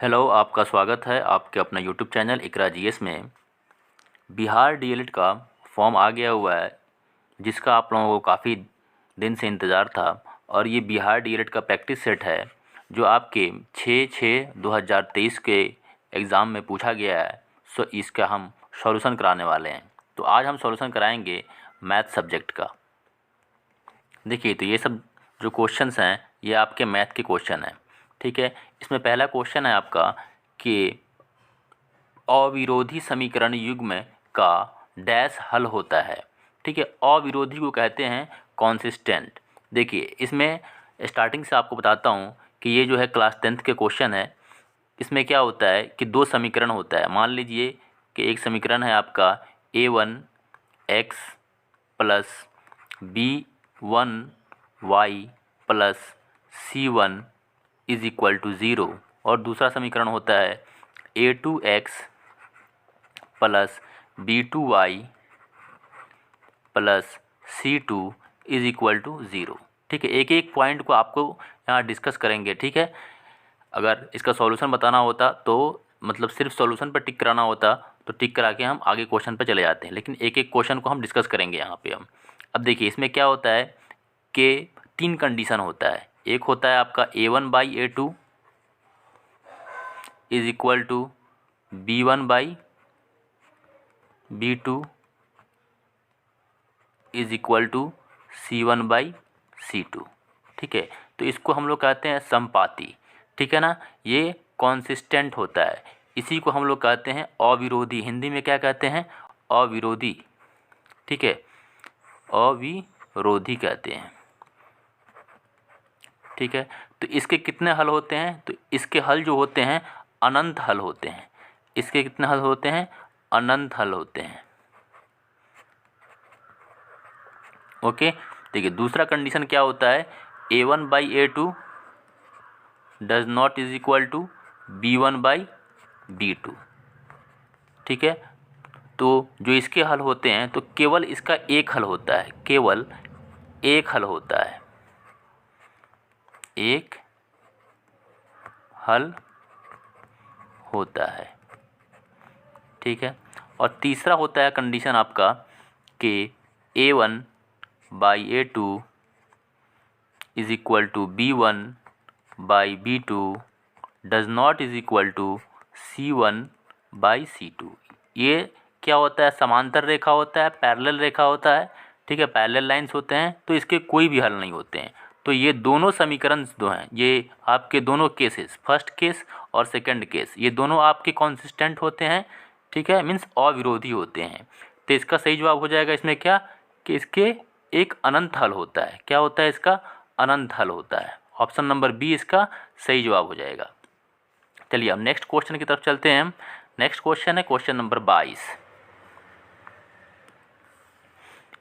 Hello, आपका स्वागत है आपके अपना यूट्यूब चैनल इकरा जीएस में। बिहार डीएलएड का फॉर्म आ गया हुआ है, जिसका आप लोगों को काफ़ी दिन से इंतज़ार था। और ये बिहार डीएलएड का प्रैक्टिस सेट है जो आपके 6/6/2023 के एग्ज़ाम में पूछा गया है। सो इसका हम सॉल्यूशन कराने वाले हैं। तो आज हम सॉल्यूशन कराएंगे मैथ सब्जेक्ट का। देखिए, तो ये सब जो क्वेश्चंस हैं ये आपके मैथ के क्वेश्चन हैं, ठीक है। इसमें पहला क्वेश्चन है आपका कि अविरोधी समीकरण युग्म का डैश हल होता है, ठीक है। अविरोधी को कहते हैं कॉन्सिस्टेंट। देखिए, इसमें स्टार्टिंग से आपको बताता हूँ कि ये जो है क्लास 10th के क्वेश्चन है। इसमें क्या होता है कि दो समीकरण होता है। मान लीजिए कि एक समीकरण है आपका a1x plus b1y plus c1 is equal to 0, और दूसरा समीकरण होता है a2x plus b2y plus c2 is equal to 0, ठीक है। एक एक पॉइंट को आपको यहाँ डिस्कस करेंगे, ठीक है। अगर इसका सॉल्यूशन बताना होता तो मतलब सिर्फ सॉल्यूशन पर टिक कराना होता तो टिक करा के हम आगे क्वेश्चन पर चले जाते हैं, लेकिन एक एक क्वेश्चन को हम डिस्कस करेंगे यहाँ पे हम। अब देखिए, इसमें क्या होता है कि 3 कंडीशन होता है। एक होता है आपका a1/a2 is equal to b1/b2 is equal to c1/c2, ठीक है। तो इसको हम लोग कहते हैं समपाती, ठीक है ना। ये कॉन्सिस्टेंट होता है, इसी को हम लोग कहते हैं अविरोधी। हिंदी में क्या कहते हैं? अविरोधी, ठीक है। अविरोधी कहते हैं, ठीक है। तो इसके कितने हल होते हैं? तो इसके हल जो होते हैं अनंत हल होते हैं। इसके कितने हल होते हैं? अनंत हल होते हैं, ओके। देखिए, दूसरा कंडीशन क्या होता है? a1/a2 does not is equal to b1/b2, ठीक है। तो जो इसके हल होते हैं तो केवल इसका एक हल होता है, केवल एक हल होता है, एक हल होता है, ठीक है। और तीसरा होता है कंडीशन आपका कि a1/a2 is equal to b1/b2 does not is equal to c1/c2। ये क्या होता है? समांतर रेखा होता है, पैरेलल रेखा होता है, ठीक है। पैरेलल लाइंस होते हैं, तो इसके कोई भी हल नहीं होते हैं। तो ये दोनों समीकरण जो हैं, ये आपके दोनों केसेस, फर्स्ट केस और सेकंड केस, ये दोनों आपके कॉन्सिस्टेंट होते हैं, ठीक है, मीन्स अविरोधी होते हैं। तो इसका सही जवाब हो जाएगा इसमें क्या कि इसके एक अनंत हल होता है। क्या होता है? इसका अनंत हल होता है। ऑप्शन नंबर बी इसका सही जवाब हो जाएगा। चलिए, अब नेक्स्ट क्वेश्चन की तरफ चलते हैं हम। नेक्स्ट क्वेश्चन है क्वेश्चन नंबर 22।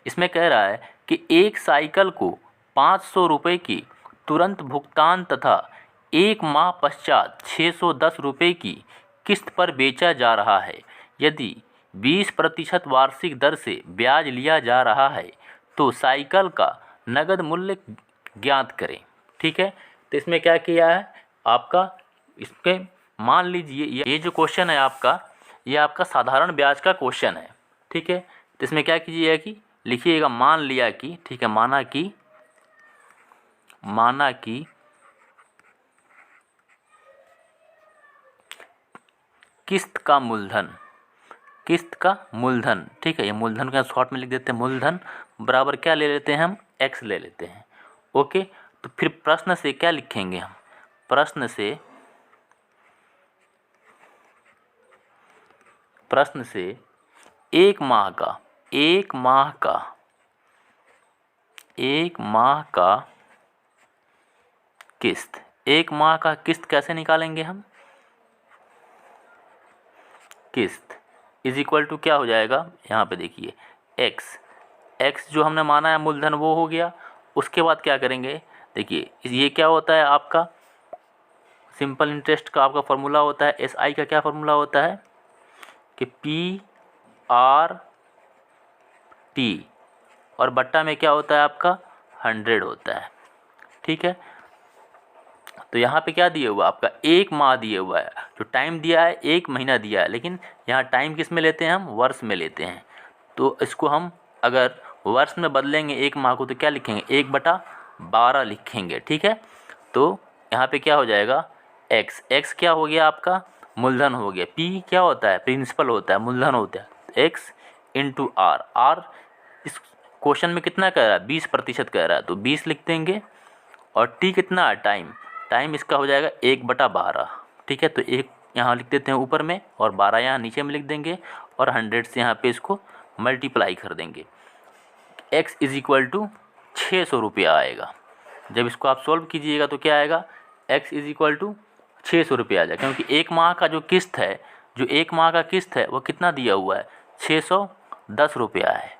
इसमें कह रहा है कि एक साइकिल को 500 रुपये की तुरंत भुगतान तथा 1 माह पश्चात 610 रुपये की किस्त पर बेचा जा रहा है। यदि 20% वार्षिक दर से ब्याज लिया जा रहा है तो साइकिल का नगद मूल्य ज्ञात करें, ठीक है। तो इसमें क्या किया है आपका, इसके मान लीजिए ये जो क्वेश्चन है आपका, ये आपका साधारण ब्याज का क्वेश्चन है, ठीक है। तो इसमें क्या कीजिएगा कि लिखिएगा मान लिया कि, ठीक है, माना कि किस्त का मूलधन, ठीक है। ये मूलधन का शॉर्ट में लिख देते हैं, मूलधन बराबर क्या ले लेते हैं हम? x ले लेते हैं, ओके। तो फिर प्रश्न से क्या लिखेंगे हम? प्रश्न से एक माह का किस्त, एक माह का किस्त कैसे निकालेंगे हम? किस्त इज इक्वल टू क्या हो जाएगा? यहाँ पे देखिए x जो हमने माना है मूलधन वो हो गया। उसके बाद क्या करेंगे? देखिए, ये क्या होता है आपका सिंपल इंटरेस्ट का आपका फॉर्मूला होता है, SI का क्या फॉर्मूला होता है कि PRT, और बट्टा में क्या होता है आपका 100 होता है, ठीक है। तो यहाँ पे क्या दिया हुआ आपका 1 माह दिया हुआ है, जो टाइम दिया है 1 महीना दिया है, लेकिन यहाँ टाइम किस में लेते हैं हम, वर्ष में लेते हैं। तो इसको हम अगर वर्ष में बदलेंगे 1 माह को तो क्या लिखेंगे, 1/12 लिखेंगे। ठीक है, तो यहाँ पे क्या हो जाएगा, x क्या हो गया आपका, मूलधन हो गया। p क्या होता है, प्रिंसिपल होता है, मूलधन होता है। x इंटू r इस क्वेश्चन में कितना कह रहा है, 20% कह रहा है, तो 20 लिख देंगे। और t कितना है, टाइम इसका हो जाएगा 1/12। ठीक है, तो 1 यहाँ लिख देते हैं ऊपर में और 12 यहाँ नीचे में लिख देंगे और 100 से यहाँ पे इसको मल्टीप्लाई कर देंगे। x इज इक्वल टू 600 रुपया आएगा। जब इसको आप सॉल्व कीजिएगा तो क्या आएगा, x इज इक्वल टू 600 रुपया आ जाएगा, क्योंकि 1 माह का जो किस्त है, जो 1 माह का किस्त है वो कितना दिया हुआ है, 610 रुपया है।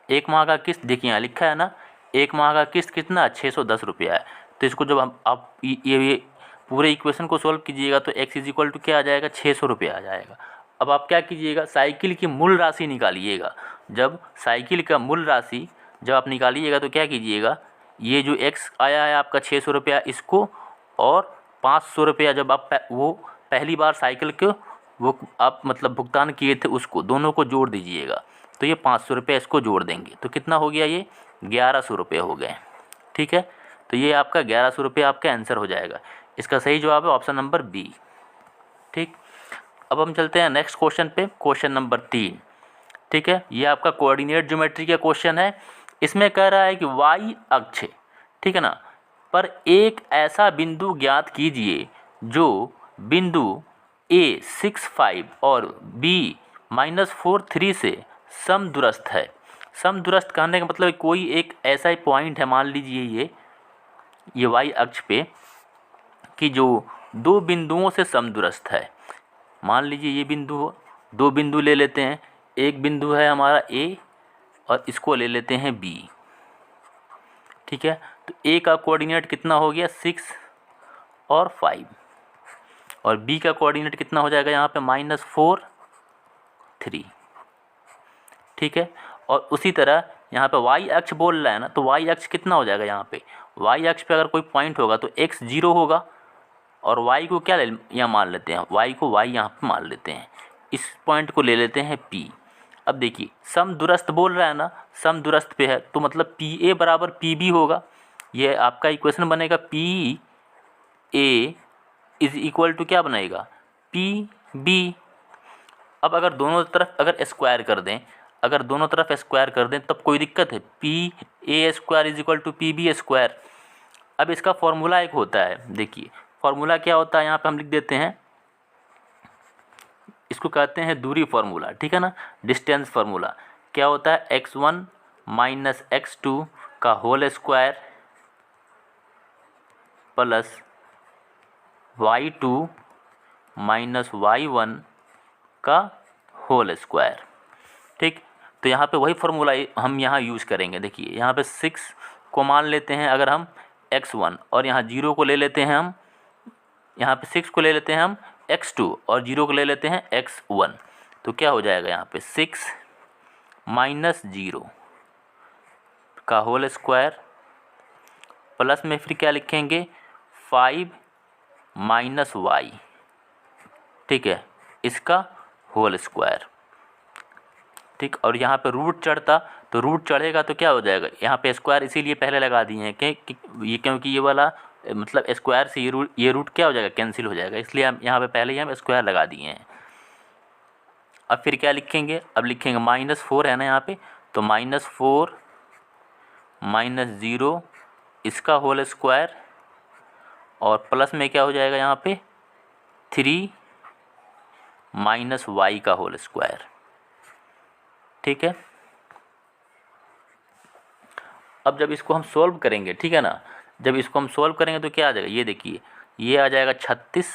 1 माह का किस्त देखिए यहाँ लिखा है ना, 1 माह का किस्त कितना, 610 रुपया है। तो इसको जब हम आप ये पूरे इक्वेशन को सॉल्व कीजिएगा तो x इज इक्वल टू क्या आ जाएगा, 600 रुपया आ जाएगा। अब आप क्या कीजिएगा, साइकिल की मूल राशि निकालिएगा। जब साइकिल का मूल राशि जब आप निकालिएगा तो क्या कीजिएगा, ये जो x आया है आपका 600 रुपया, इसको और 500 रुपया जब आप वो पहली बार साइकिल को वो आप मतलब भुगतान किए थे उसको, दोनों को जोड़ दीजिएगा। तो ये 500 रुपये इसको जोड़ देंगे तो कितना हो गया, ये 1100 रुपये हो गए। ठीक है, तो ये आपका 1100 रुपये आपका आंसर हो जाएगा। इसका सही जवाब है ऑप्शन नंबर बी। ठीक, अब हम चलते हैं नेक्स्ट क्वेश्चन पे, क्वेश्चन नंबर 3। ठीक है, ये आपका कोऑर्डिनेट ज्योमेट्री का क्वेश्चन है। इसमें कह रहा है कि वाई अक्ष, ठीक है ना, पर एक ऐसा बिंदु ज्ञात कीजिए जो बिंदु A 65 और B -43 से समदूरस्थ है। समदूरस्थ कहने का मतलब कोई एक ऐसा ही पॉइंट है, मान लीजिए ये वाई अक्ष पे, कि जो 2 बिंदुओं से समदूरस्थ है। मान लीजिए ये बिंदु, 2 बिंदु ले लेते हैं, एक बिंदु है हमारा A और इसको ले लेते हैं B। ठीक है, तो A का कोऑर्डिनेट कितना हो गया, 6 और 5, और B का कोऑर्डिनेट कितना हो जाएगा यहाँ पे, -4 3। ठीक है, और उसी तरह यहाँ पे y अक्ष बोल रहा है ना, तो y अक्ष कितना हो जाएगा, यहाँ पे y अक्ष पे अगर कोई पॉइंट होगा तो x 0 होगा, और y को क्या यहाँ मान लेते हैं, y को y यहाँ पे मान लेते हैं, इस पॉइंट को ले लेते हैं P। अब देखिए समदूरस्थ बोल रहा है ना, समदूरस्थ पे है तो मतलब PA बराबर PB होगा। ये आपका इक्वेशन बनेगा, PA इज इक्वल टू क्या बनेगा, PB। अब अगर दोनों तरफ अगर स्क्वायर कर दें, अगर दोनों तरफ स्क्वायर कर दें तब कोई दिक्कत है, PA square is equal to PB square. अब इसका फॉर्मूला एक होता है, देखिए फॉर्मूला क्या होता है, यहाँ पे हम लिख देते हैं, इसको कहते हैं दूरी फार्मूला। ठीक है ना, डिस्टेंस फार्मूला क्या होता है, x1 माइनस x2 का whole square plus y2 minus y1 का होल स्क्वायर। ठीक, तो यहाँ पे वही फार्मूला हम यहाँ यूज़ करेंगे। देखिए यहाँ पे 6 को मान लेते हैं अगर हम x1, और यहाँ 0 को ले लेते हैं हम, यहाँ पे 6 को ले लेते हैं हम x2 और 0 को ले लेते हैं x1। तो क्या हो जाएगा यहाँ पे 6 माइनस 0 का होल स्क्वायर प्लस में फिर क्या लिखेंगे 5 माइनस y, ठीक है, इसका होल स्क्वायर। ठीक, और यहाँ पे रूट चढ़ता तो रूट चढ़ेगा तो क्या हो जाएगा, यहाँ पे स्क्वायर इसीलिए पहले लगा दिए हैं कि क्योंकि ये वाला मतलब स्क्वायर से ये रूट क्या हो जाएगा, कैंसिल हो जाएगा, इसलिए हम यहाँ पे पहले ही हम स्क्वायर लगा दिए हैं। अब फिर क्या लिखेंगे, अब लिखेंगे -4 है ना यहाँ पे, तो -4 माइनस 0 इसका होल स्क्वायर, और प्लस में क्या हो जाएगा यहाँ पे 3 माइनस y का होल स्क्वायर। ठीक है, अब जब इसको हम सॉल्व करेंगे, ठीक है ना, जब इसको हम सॉल्व करेंगे तो क्या आ जाएगा, ये देखिए ये आ जाएगा 36,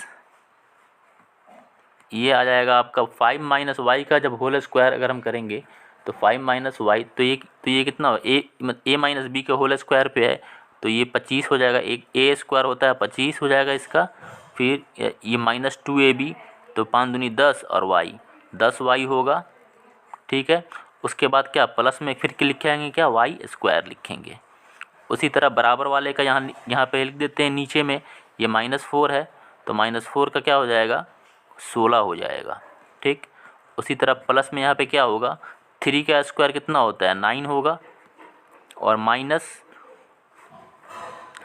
ये आ जाएगा आपका 5 माइनस वाई का जब होल स्क्वायर अगर हम करेंगे तो 5 माइनस वाई, तो ये कितना हो, ए माइनस बी का होल स्क्वायर पे है तो ये 25 हो जाएगा, एक ए स्क्वायर होता है 25 हो जाएगा इसका, फिर ये -2ab तो 5 दूनी 10 और वाई 10 वाई होगा। ठीक है, उसके बाद क्या प्लस में फिर लिखेंगे क्या वाई स्क्वायर लिखेंगे। उसी तरह बराबर वाले का यहाँ पे लिख देते हैं नीचे में ये -4 है तो -4 का क्या हो जाएगा 16 हो जाएगा। ठीक, उसी तरह प्लस में यहाँ पे क्या होगा 3 का स्क्वायर कितना होता है 9 होगा, और माइनस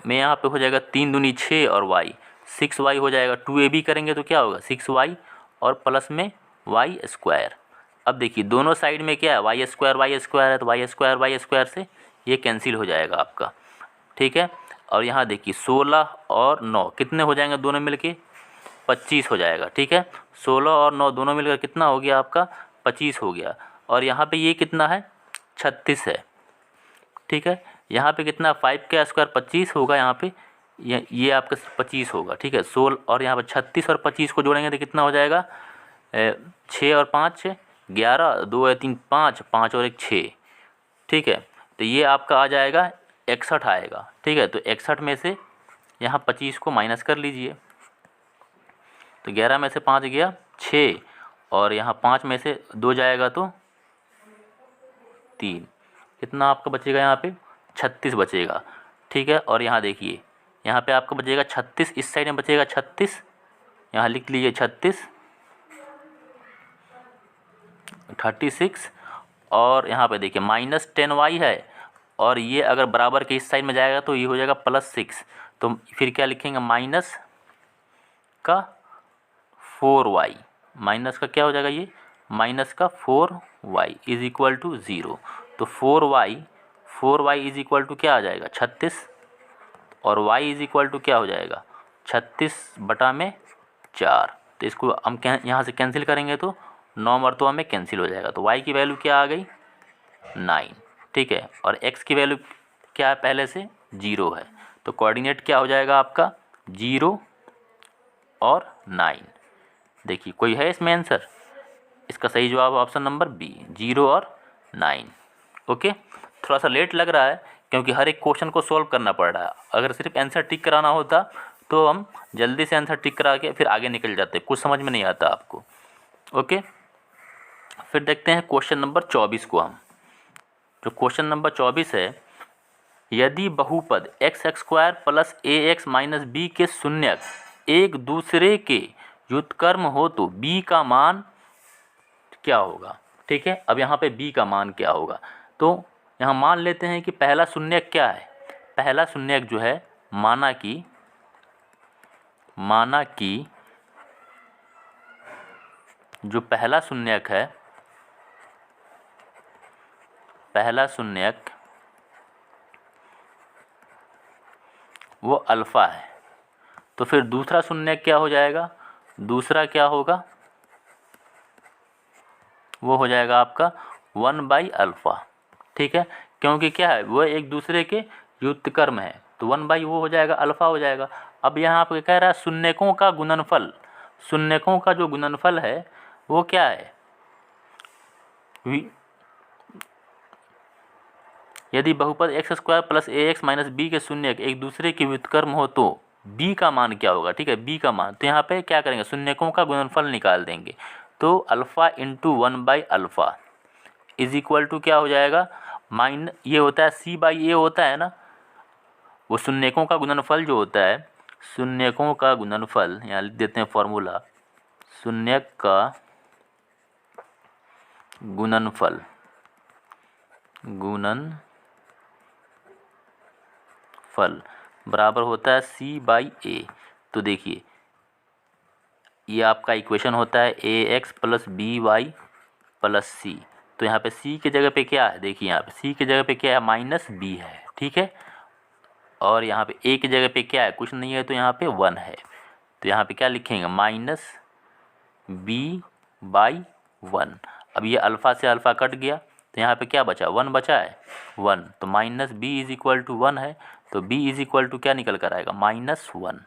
में यहाँ पे हो जाएगा 3 दूनी 6 और y 6y हो जाएगा। 2ab करेंगे तो क्या होगा 6y और प्लस में वाई स्क्वायर। अब देखिए दोनों साइड में क्या है वाई स्क्वायर है, तो वाई स्क्वायर से ये कैंसिल हो जाएगा आपका। ठीक है, और यहाँ देखिए 16 और 9 कितने हो जाएंगे दोनों मिलके 25 हो जाएगा। ठीक है, 16 और 9 दोनों मिलकर कितना हो गया आपका 25 हो गया। और यहाँ पे ये कितना है 36 है। ठीक है, यहाँ पे कितना 5 का स्क्वायर 25 होगा, यहाँ पे ये आपका 25 होगा। ठीक है, 16 और यहाँ पे 36 और 25 को जोड़ेंगे तो कितना हो जाएगा 6 और 5 11, 2 और 3 5, 5 और 1 6। ठीक है, तो ये आपका आ जाएगा 61 आएगा। ठीक है, तो 61 में से यहाँ 25 को माइनस कर लीजिए, तो 11 में से 5 गया 6, और यहाँ 5 में से 2 जाएगा तो 3, कितना आपका बचेगा यहाँ पे 36 बचेगा। ठीक है, और यहाँ देखिए यहाँ पे आपका बचेगा 36, इस साइड में बचेगा 36, यहाँ लिख लीजिए 36 36, और यहाँ पे देखिए -10y है, और ये अगर बराबर के इस साइड में जाएगा तो ये हो जाएगा +6, तो फिर क्या लिखेंगे माइनस का 4y, माइनस का क्या हो जाएगा ये माइनस का 4y इज इक्वल टू 0। तो 4y इज इक्वल टू क्या आ जाएगा 36, और y इज इक्वल टू क्या हो जाएगा 36/4। तो इसको हम यहाँ से कैंसिल करेंगे तो 9 मरतबा में कैंसिल हो जाएगा। तो y की वैल्यू क्या आ गई 9। ठीक है, और x की वैल्यू क्या है पहले से 0 है, तो कोऑर्डिनेट क्या हो जाएगा आपका 0 और 9। देखिए कोई है इसमें आंसर, इसका सही जवाब ऑप्शन नंबर बी 0 और 9। ओके, थोड़ा सा लेट लग रहा है क्योंकि हर एक क्वेश्चन को सॉल्व करना पड़ रहा है। अगर सिर्फ आंसर टिक कराना होता तो हम जल्दी से आंसर टिक करा के फिर आगे निकल जाते, कुछ समझ में नहीं आता आपको। ओके, फिर देखते हैं क्वेश्चन नंबर 24 को हम। जो क्वेश्चन नंबर 24 है, यदि बहुपद x² plus ax minus b के शून्यक एक दूसरे के व्युत्क्रम हो तो b का मान क्या होगा। ठीक है, अब यहाँ पे b का मान क्या होगा, तो यहाँ मान लेते हैं कि पहला शून्यक क्या है, पहला शून्यक जो है माना कि जो पहला शून्यक है, पहला शून्यक वो अल्फ़ा है, तो फिर दूसरा शून्यक क्या हो जाएगा, दूसरा क्या होगा वो हो जाएगा आपका 1/α। ठीक है, क्योंकि क्या है वो एक दूसरे के व्युत्क्रम है, तो 1/ वो हो जाएगा अल्फ़ा हो जाएगा। अब यहाँ आपको कह रहा है शून्यकों का गुणनफल, शून्यकों का जो गुणनफल है वो क्या है, यदि बहुपद x² plus ax minus b के शून्यक एक दूसरे के व्युत्क्रम हो तो b का मान क्या होगा। ठीक है, b का मान, तो यहाँ पे क्या करेंगे शून्यकों का गुणनफल निकाल देंगे, तो alpha into 1/α is equal to क्या हो जाएगा ये होता है c/a होता है ना, वो शून्यकों का गुणनफल जो होता है, शून्यकों का गुणनफल यहाँ लिख देते हैं फॉर्मूला, शून्यक का गुणनफल बराबर होता है c/a। तो देखिए ये आपका इक्वेशन होता है ax plus by plus c, तो यहाँ पे c की जगह पे क्या है, देखिए यहाँ पे c की जगह पे क्या है -b है। ठीक है, और यहाँ पे a की जगह पे क्या है कुछ नहीं है, तो यहाँ पे 1 है, तो यहाँ पे क्या लिखेंगे -b/1। अब ये अल्फ़ा से अल्फ़ा कट गया, तो यहाँ पे क्या बचा 1 बचा है 1, तो -b इज इक्वल टू 1 है, तो b इज इक्वल टू क्या निकल कर आएगा -1।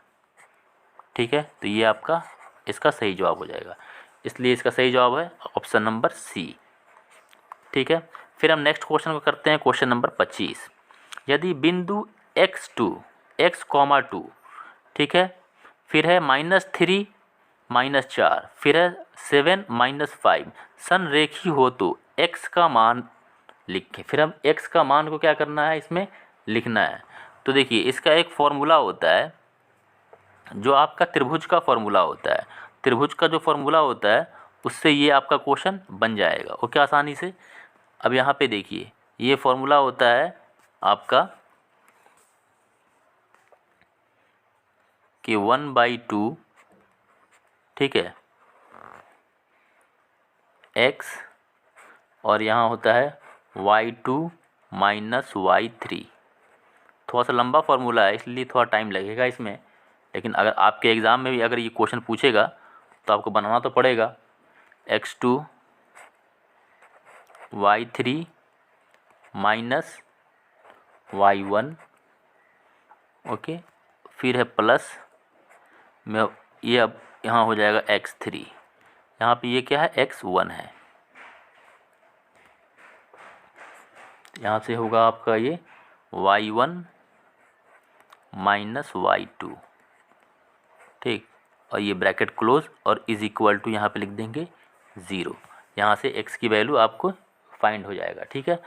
ठीक है, तो ये आपका इसका सही जवाब हो जाएगा, इसलिए इसका सही जवाब है ऑप्शन नंबर सी। ठीक है, फिर हम नेक्स्ट क्वेश्चन को करते हैं, क्वेश्चन नंबर 25। यदि बिंदु x2 x,2 ठीक है, फिर है -3 -4, फिर है 7 -5 संरेखी हो तो x का मान लिखें। फिर हम x का मान को क्या करना है इसमें लिखना है। तो देखिए इसका एक फॉर्मूला होता है, जो आपका त्रिभुज का फॉर्मूला होता है, त्रिभुज का जो फॉर्मूला होता है उससे ये आपका क्वेश्चन बन जाएगा। ओके, आसानी से। अब यहाँ पे देखिए, ये फॉर्मूला होता है आपका कि 1/2, ठीक है, x, और यहाँ होता है y2 माइनस y3। थोड़ा सा लंबा फॉर्मूला है इसलिए थोड़ा टाइम लगेगा इसमें, लेकिन अगर आपके एग्ज़ाम में भी अगर ये क्वेश्चन पूछेगा तो आपको बनाना तो पड़ेगा। x2 y3 minus y1, okay, फिर है प्लस में ये, अब यहाँ हो जाएगा x3, यहाँ पे ये क्या है x1 है, यहाँ से होगा आपका ये y1 माइनस y2, ठीक, और ये ब्रैकेट क्लोज और इज इक्वल टू यहाँ पे लिख देंगे 0। यहाँ से x की वैल्यू आपको फाइंड हो जाएगा, ठीक है।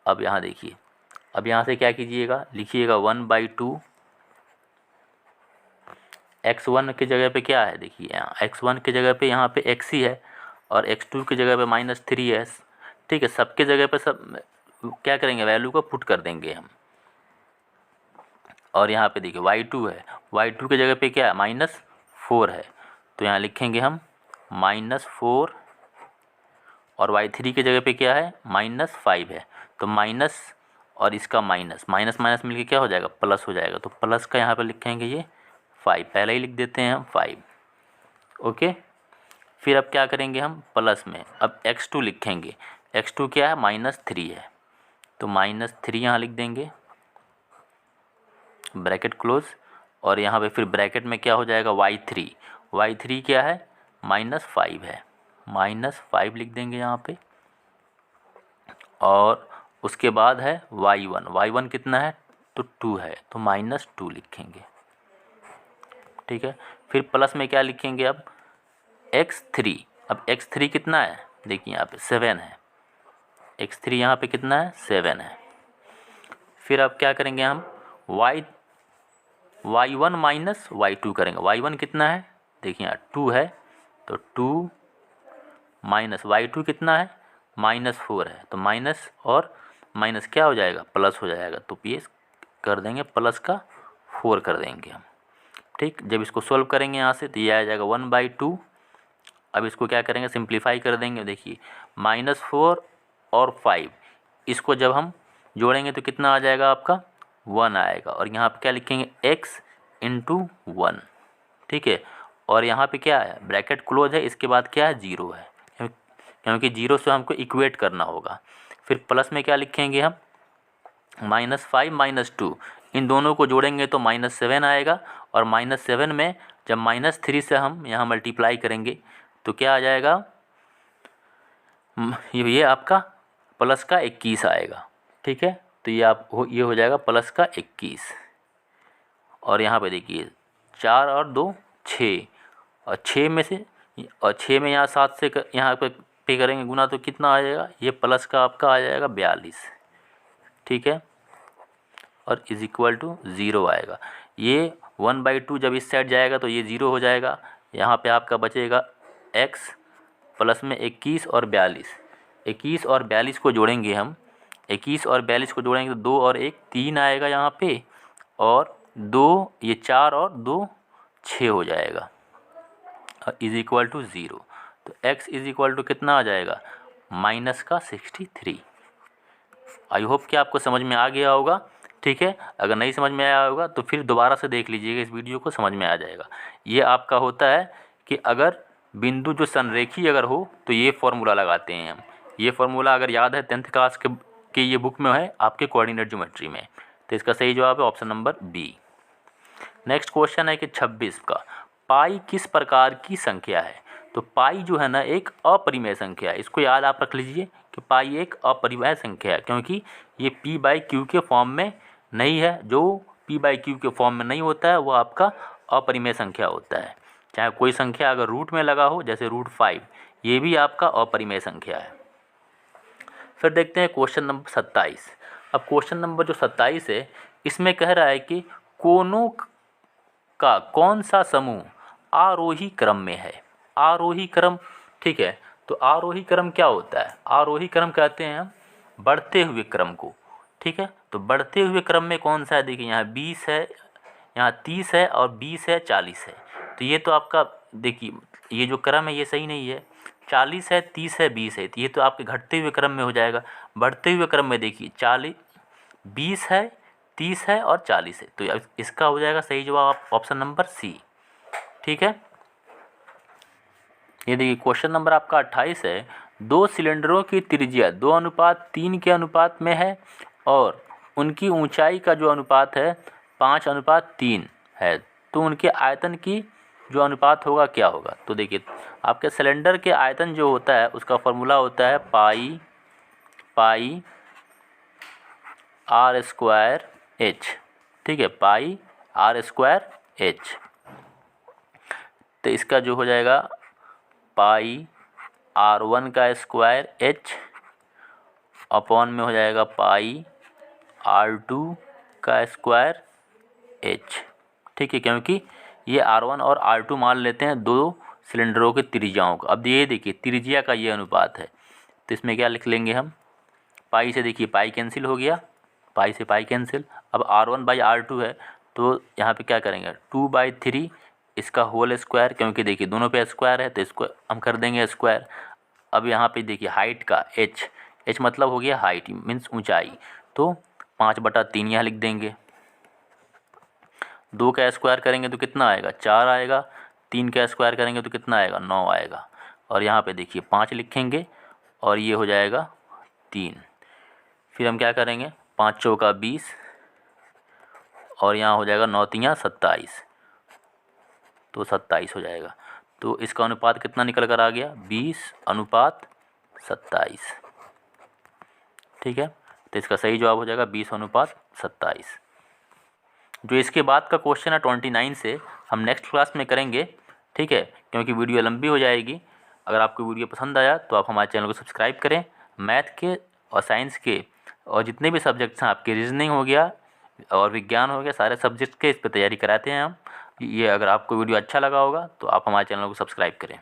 अब यहाँ देखिए, अब यहाँ से क्या कीजिएगा, लिखिएगा 1/2, x1 की जगह पे क्या है, देखिए यहाँ x1 की जगह पे यहाँ पे x ही है और x2 की जगह पे -3 है, ठीक है। सबके जगह पे सब क्या करेंगे, वैल्यू को पुट कर देंगे हम। और यहाँ पे देखिए y2 है, y2 की जगह पे क्या है -4 है, तो यहाँ लिखेंगे हम -4, और y3 की जगह पे क्या है -5 है, तो माइनस और इसका माइनस माइनस माइनस मिलके क्या हो जाएगा, प्लस हो जाएगा, तो प्लस का यहाँ पे लिखेंगे ये 5, पहले ही लिख देते हैं हम 5, ओके। फिर अब क्या करेंगे हम, प्लस में अब x2 लिखेंगे, x2 क्या है -3 है, तो -3 यहाँ लिख देंगे, ब्रैकेट क्लोज, और यहाँ पे फिर ब्रैकेट में क्या हो जाएगा y3, y3 क्या है -5 है, -5 लिख देंगे यहाँ पे, और उसके बाद है y1, y1 कितना है तो 2 है, तो -2 लिखेंगे, ठीक है। फिर प्लस में क्या लिखेंगे अब x3, अब x3 कितना है, देखिए यहाँ पे 7 है, x3 यहाँ पे कितना है 7 है। फिर अब क्या करेंगे हम y1 माइनस y2 करेंगे, y1 कितना है देखिए यहाँ 2 है, तो 2 माइनस y2 कितना है -4 है, तो माइनस और माइनस क्या हो जाएगा प्लस हो जाएगा, तो ये कर देंगे प्लस का 4 कर देंगे हम, ठीक। जब इसको सॉल्व करेंगे यहाँ से तो ये आ जाएगा 1/2। अब इसको क्या करेंगे सिंप्लीफाई कर देंगे, देखिए -4 और 5 इसको जब हम जोड़ेंगे तो कितना आ जाएगा आपका 1 आएगा, और यहाँ पे क्या लिखेंगे x × 1, ठीक है। और यहाँ पे क्या है ब्रैकेट क्लोज है, इसके बाद क्या है 0 है, क्योंकि 0 से हमको इक्वेट करना होगा। फिर प्लस में क्या लिखेंगे हम -5 -2, इन दोनों को जोड़ेंगे तो -7 आएगा, और -7 में जब -3 से हम यहाँ मल्टीप्लाई करेंगे तो क्या आ जाएगा, ये आपका प्लस का 21 आएगा, ठीक है। तो ये हो जाएगा प्लस का 21, और यहाँ पे देखिए 4 और 2 6, और 6 में से, और 6 में यहाँ 7 से यहाँ पे करेंगे गुना तो कितना आ जाएगा, ये प्लस का आपका आ जाएगा 42, ठीक है, और इज इक्वल टू 0 आएगा। ये 1/2 जब इस साइड जाएगा तो ये 0 हो जाएगा, यहाँ पे आपका बचेगा x प्लस में 21 और 42, 21 और 42 को जोड़ेंगे हम, 21 और 42 को जोड़ेंगे तो 2 और 1 3 आएगा यहाँ पे, और 2 ये 4 और 2 6 हो जाएगा, और इज इक्वल टू 0, तो x इज इक्वल टू कितना आ जाएगा -63। आई होप कि आपको समझ में आ गया होगा, ठीक है। अगर नहीं समझ में आया होगा तो फिर दोबारा से देख लीजिएगा इस वीडियो को, समझ में आ जाएगा। ये आपका होता है कि अगर बिंदु जो संरेखी अगर हो तो ये फॉर्मूला लगाते हैं हम। ये फार्मूला अगर याद है 10th क्लास के ये बुक में है आपके कोऑर्डिनेट ज्योमेट्री में, तो इसका सही जवाब है option number B. Next question है कि 26 का, पाई किस प्रकार की संख्या है। तो पाई जो है ना एक अपरिमेय संख्या है, इसको याद आप रख लीजिए कि पाई एक अपरिमेय संख्या है, क्योंकि ये p/q के फॉर्म में नहीं है। जो p/q के फॉर्म में नहीं होता है वो आपका अपरिमेय संख्या होता है। चाहे कोई संख्या अगर रूट में लगा हो, जैसे √5, ये भी आपका अपरिमेय संख्या है। फिर देखते हैं क्वेश्चन नंबर 27। अब क्वेश्चन नंबर जो 27 है इसमें कह रहा है कि कोनों का कौन सा समूह आरोही क्रम में है? आरोही क्रम, ठीक है। तो आरोही क्रम क्या होता है? आरोही क्रम कहते हैं हम बढ़ते हुए क्रम को, ठीक है। तो बढ़ते हुए क्रम में कौन सा है? देखिए यहाँ 20 है, यहाँ 30 है और 20 है, 40 है। तो ये तो आपका देखिए ये जो क्रम है ये सही नहीं है। 40 है, 30 है, 20 है, तो ये तो आपके घटते हुए क्रम में हो जाएगा। बढ़ते हुए क्रम में देखिए 20 है, 30 है और 40 है। तो इसका हो जाएगा सही जवाब ऑप्शन नंबर सी, ठीक है। ये देखिए क्वेश्चन नंबर आपका 28 है। 2 सिलेंडरों की त्रिज्या 2:3 के अनुपात में है और उनकी ऊंचाई का जो अनुपात है 5:3 है, तो उनके आयतन की जो अनुपात होगा क्या होगा? तो देखिए आपके सिलेंडर के आयतन जो होता है उसका फॉर्मूला होता है पाई आर स्क्वायर एच, ठीक है, पाई आर स्क्वायर एच। तो इसका जो हो जाएगा पाई R1 का स्क्वायर एच अपॉन में हो जाएगा पाई R2 का स्क्वायर एच, ठीक है, क्योंकि ये R1 और R2 मान लेते हैं 2 सिलेंडरों के त्रिज्याओं का। अब ये देखिए त्रिज्या का ये अनुपात है, तो इसमें क्या लिख लेंगे हम? पाई से देखिए पाई कैंसिल हो गया, पाई से पाई कैंसिल। अब R1/R2 है, तो यहाँ पे क्या करेंगे 2/3 इसका होल स्क्वायर, क्योंकि देखिए दोनों पे स्क्वायर है तो इसको हम कर देंगे स्क्वायर। अब यहाँ पे देखिए हाइट का एच मतलब हो गया हाइट मीन्स ऊंचाई, तो 5/3 यहाँ लिख देंगे। 2 का स्क्वायर करेंगे तो कितना आएगा? 4 आएगा। 3 का स्क्वायर करेंगे तो कितना आएगा? 9 आएगा। और यहाँ पे देखिए 5 लिखेंगे और ये हो जाएगा 3। फिर हम क्या करेंगे 5 चौका 20 और यहाँ हो जाएगा 9 तियाँ 27, तो 27 हो जाएगा। तो इसका अनुपात कितना निकल कर आ गया? 20:27, ठीक है। तो इसका सही जवाब हो जाएगा 20:27। जो इसके बाद का क्वेश्चन है 29 से हम नेक्स्ट क्लास में करेंगे, ठीक है, क्योंकि वीडियो लंबी हो जाएगी। अगर आपको वीडियो पसंद आया तो आप हमारे चैनल को सब्सक्राइब करें। मैथ के और साइंस के और जितने भी सब्जेक्ट्स हैं आपके, रीजनिंग हो गया और विज्ञान हो गया, सारे सब्जेक्ट के इस पर तैयारी कराते हैं हम। ये अगर आपको वीडियो अच्छा लगा होगा तो आप हमारे चैनल को सब्सक्राइब करें।